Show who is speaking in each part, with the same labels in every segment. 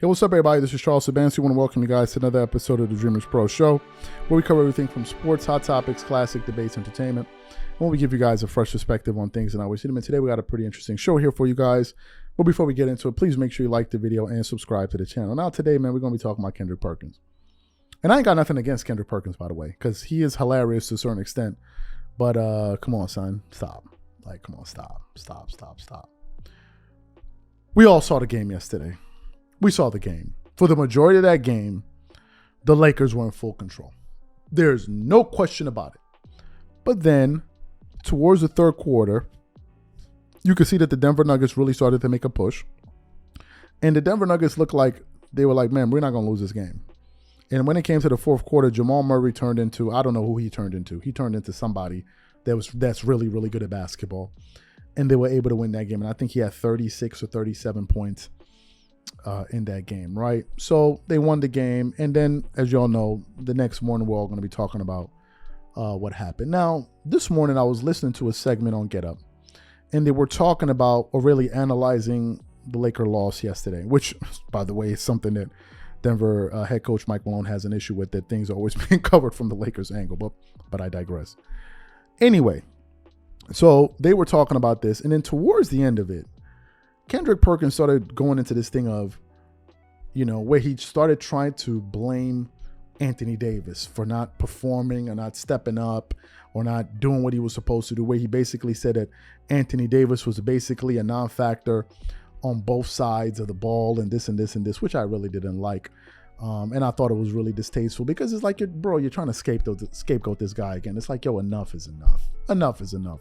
Speaker 1: Hey, what's up, everybody? This is Charles Sabansi. I want to welcome you guys to another episode of the Dreamerspro Show, where we cover everything from sports, hot topics, classic debates, entertainment, and we give you guys a fresh perspective on things in our city. And today we got a pretty interesting show here for you guys. But before we get into it, please make sure you like the video and subscribe to the channel. Now, today, man, we're going to be talking about Kendrick Perkins. And I ain't got nothing against Kendrick Perkins, by the way, because he is hilarious to a certain extent. But come on, son. Stop. Like, come on, stop. We all saw the game yesterday. We saw the game. For the majority of that game, the Lakers were in full control. There's no question about it. But then, towards the third quarter, you could see that the Denver Nuggets really started to make a push. And the Denver Nuggets looked like they were like, man, we're not going to lose this game. And when it came to the fourth quarter, Jamal Murray turned into, I don't know who he turned into. He turned into somebody that's really, really good at basketball. And they were able to win that game. And I think he had 36 or 37 points in that game, right? So they won the game. And then, as y'all know, the next morning we're all going to be talking about what happened. Now, this morning I was listening to a segment on Get Up. And they were talking about, or really analyzing, the Laker loss yesterday, which, by the way, is something that Denver head coach Mike Malone has an issue with, that things are always being covered from the Lakers angle, but I digress. Anyway, so they were talking about this, and then towards the end of it, Kendrick Perkins started going into this thing of, you know, where he started trying to blame Anthony Davis for not performing or not stepping up or not doing what he was supposed to do, where he basically said that Anthony Davis was basically a non-factor on both sides of the ball and this and this and this, which I really didn't like. And I thought it was really distasteful because it's like, you're trying to scapegoat this guy again. It's like, yo, enough is enough. Enough is enough.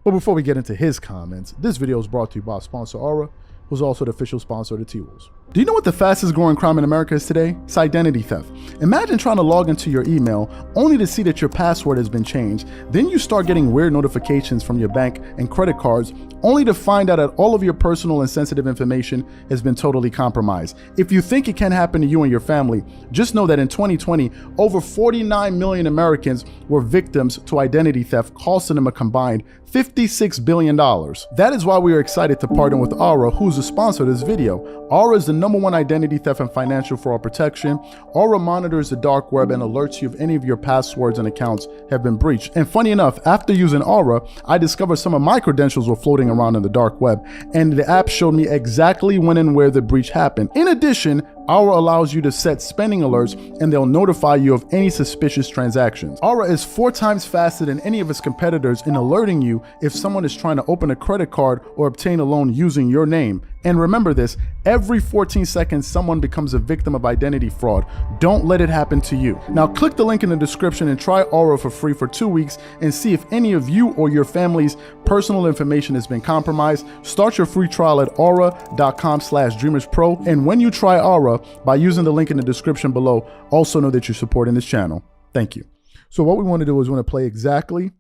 Speaker 1: But before we get into his comments, this video is brought to you by our sponsor, Aura, who's also the official sponsor of the T-Wolves. Do you know what the fastest growing crime in America is today? It's identity theft. Imagine trying to log into your email only to see that your password has been changed. Then you start getting weird notifications from your bank and credit cards only to find out that all of your personal and sensitive information has been totally compromised. If you think it can happen to you and your family, just know that in 2020, over 49 million Americans were victims to identity theft, costing them a combined $56 billion. That is why we are excited to partner with Aura, who's a sponsor of this video. Aura is the #1 identity theft and financial fraud protection. Aura monitors the dark web and alerts you if any of your passwords and accounts have been breached. And funny enough, after using Aura, I discovered some of my credentials were floating around in the dark web, and the app showed me exactly when and where the breach happened. In addition, Aura allows you to set spending alerts, and they'll notify you of any suspicious transactions. Aura is 4 times faster than any of its competitors in alerting you if someone is trying to open a credit card or obtain a loan using your name. And remember this, every 14 seconds, someone becomes a victim of identity fraud. Don't let it happen to you. Now click the link in the description and try Aura for free for 2 weeks and see if any of you or your family's personal information has been compromised. Start your free trial at aura.com/dreamerspro. And when you try Aura, by using the link in the description below, also know that you're supporting this channel. Thank you. So what we want to do is we want to play exactly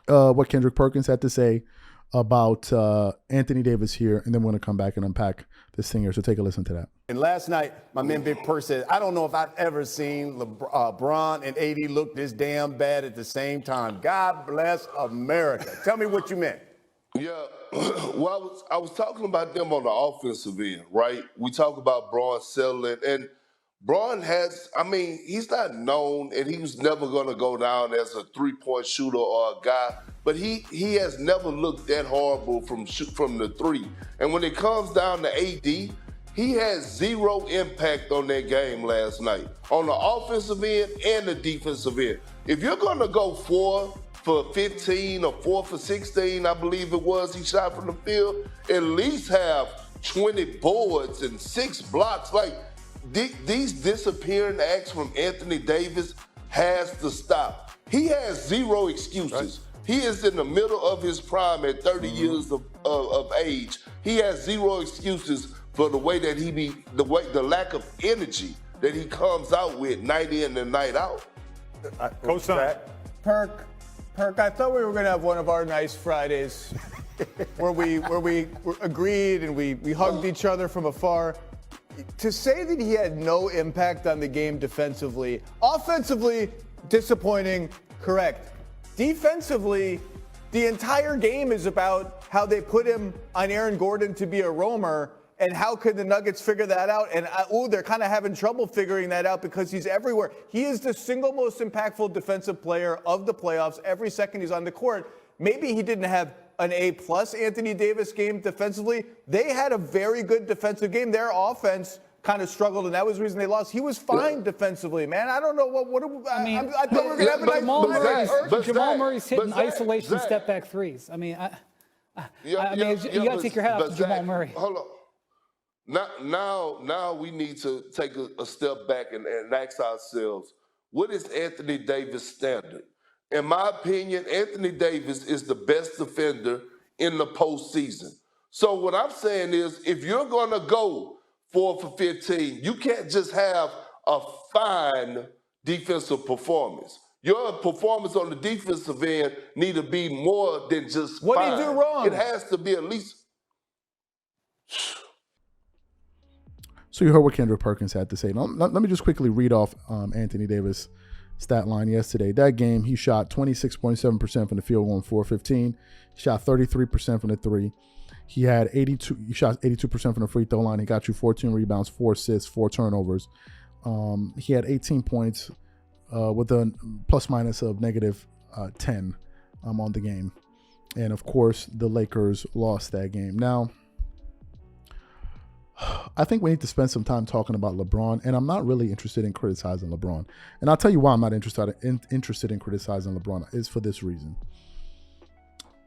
Speaker 1: what Kendrick Perkins had to say about Anthony Davis here, and then we're going to come back and unpack this thing here. So take a listen to that.
Speaker 2: And last night, my man Big Perk said, I don't know if I've ever seen LeBron and AD look this damn bad at the same time. God bless America. Tell me what you meant.
Speaker 3: Yeah, well, I was talking about them on the offensive end, right? We talk about Braun settling, and Braun has, he's not known, and he was never going to go down as a three-point shooter or a guy, but he has never looked that horrible from the three. And when it comes down to AD, he has zero impact on that game last night, on the offensive end and the defensive end. If you're going to go 4 for 15 or 4 for 16, I believe it was, he shot from the field, at least have 20 boards and 6 blocks. Like, these disappearing acts from Anthony Davis has to stop. He has zero excuses. Right. He is in the middle of his prime at 30 years of age. He has zero excuses for the way that the lack of energy that he comes out with night in and night out.
Speaker 2: Perk, I thought we were going to have one of our nice Fridays where we agreed and we hugged each other from afar. To say that he had no impact on the game defensively, offensively, disappointing, correct. Defensively, the entire game is about how they put him on Aaron Gordon to be a roamer, And how could the Nuggets figure that out? And they're kind of having trouble figuring that out because he's everywhere. He is the single most impactful defensive player of the playoffs every second he's on the court. Maybe he didn't have an A-plus Anthony Davis game defensively. They had a very good defensive game. Their offense kind of struggled, and that was the reason they lost. He was fine defensively, man. I don't know I thought we were going to have a nice
Speaker 4: Jamal Murray's hitting isolation step-back threes. I mean, you got to take your hat off to Jamal Murray.
Speaker 3: Hold on. Now we need to take a step back and ask ourselves, what is Anthony Davis' standard? In my opinion, Anthony Davis is the best defender in the postseason. So what I'm saying is, if you're going to go 4 for 15, you can't just have a fine defensive performance. Your performance on the defensive end need to be more than just
Speaker 2: what
Speaker 3: fine.
Speaker 2: What did he do wrong?
Speaker 3: It has to be at least...
Speaker 1: So you heard what Kendrick Perkins had to say. Now, let me just quickly read off Anthony Davis' stat line yesterday. That game, he shot 26.7% from the field, going 4-15. He shot 33% from the three. He shot 82% from the free throw line. He got you 14 rebounds, 4 assists, 4 turnovers. He had 18 points with a plus minus of negative 10 on the game. And of course, the Lakers lost that game. Now, I think we need to spend some time talking about LeBron, and I'm not really interested in criticizing LeBron. And I'll tell you why I'm not interested in criticizing LeBron is for this reason.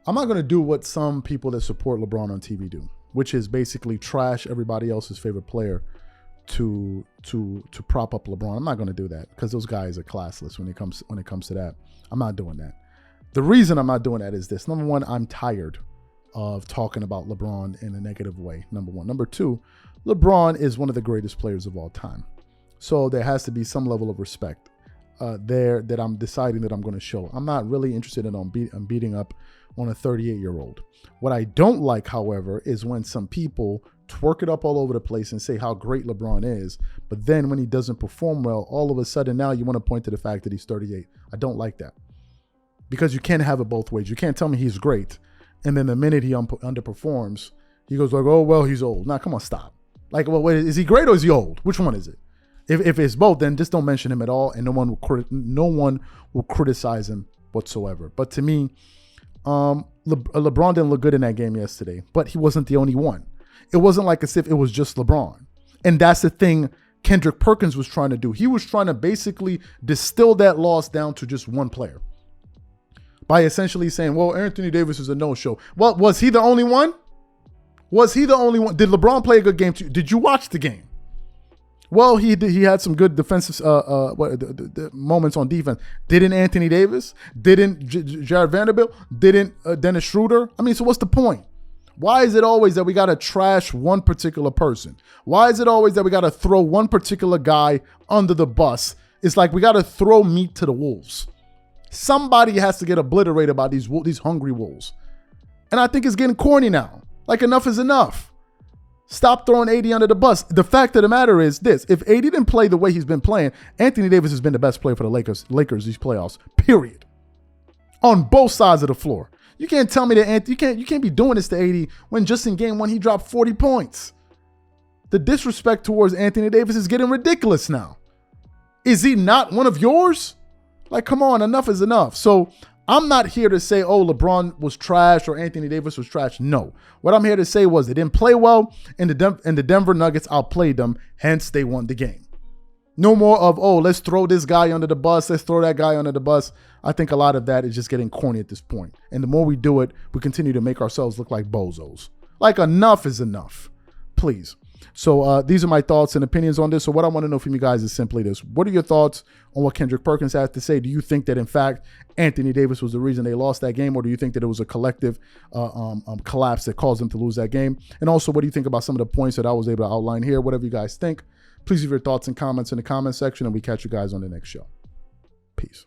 Speaker 1: I'm not going to do what some people that support LeBron on TV do, which is basically trash everybody else's favorite player to prop up LeBron. I'm not going to do that because those guys are classless when it comes to that. I'm not doing that. The reason I'm not doing that is this. Number one, I'm tired of talking about LeBron in a negative way, number one. Number two, LeBron is one of the greatest players of all time. So there has to be some level of respect there that I'm deciding that I'm going to show. I'm not really interested in beating up on a 38-year-old. What I don't like, however, is when some people twerk it up all over the place and say how great LeBron is, but then when he doesn't perform well, all of a sudden now you want to point to the fact that he's 38. I don't like that. Because you can't have it both ways. You can't tell me he's great, and then the minute he underperforms, he goes like, oh, well, he's old. Nah, come on, stop. Like, well, wait, is he great or is he old? Which one is it? If it's both, then just don't mention him at all, and no one will criticize him whatsoever. But to me, LeBron didn't look good in that game yesterday, but he wasn't the only one. It wasn't like as if it was just LeBron. And that's the thing Kendrick Perkins was trying to do. He was trying to basically distill that loss down to just one player by essentially saying, well, Anthony Davis is a no-show. Well, was he the only one? Was he the only one? Did LeBron play a good game too? Did you watch the game? Well, he had some good defensive moments on defense. Didn't Anthony Davis? Didn't Jared Vanderbilt? Didn't Dennis Schroeder? I mean, so what's the point? Why is it always that we got to trash one particular person? Why is it always that we got to throw one particular guy under the bus? It's like we got to throw meat to the wolves. Somebody has to get obliterated by these hungry wolves. And I think it's getting corny now. Like, enough is enough. Stop throwing AD under the bus. The fact of the matter is this. If AD didn't play the way he's been playing, Anthony Davis has been the best player for the Lakers these playoffs, period. On both sides of the floor. You can't tell me that you can't be doing this to AD when just in game one he dropped 40 points. The disrespect towards Anthony Davis is getting ridiculous now. Is he not one of yours? Like, come on, enough is enough. So I'm not here to say, oh, LeBron was trash or Anthony Davis was trash. No. What I'm here to say was they didn't play well, and the Denver Nuggets outplayed them. Hence, they won the game. No more of, oh, let's throw this guy under the bus. Let's throw that guy under the bus. I think a lot of that is just getting corny at this point. And the more we do it, we continue to make ourselves look like bozos. Like, enough is enough. Please. So these are my thoughts and opinions on this. So what I want to know from you guys is simply this. What are your thoughts on what Kendrick Perkins has to say? Do you think that, in fact, Anthony Davis was the reason they lost that game? Or do you think that it was a collective collapse that caused them to lose that game? And also, what do you think about some of the points that I was able to outline here? Whatever you guys think, please leave your thoughts and comments in the comment section, and we catch you guys on the next show. Peace.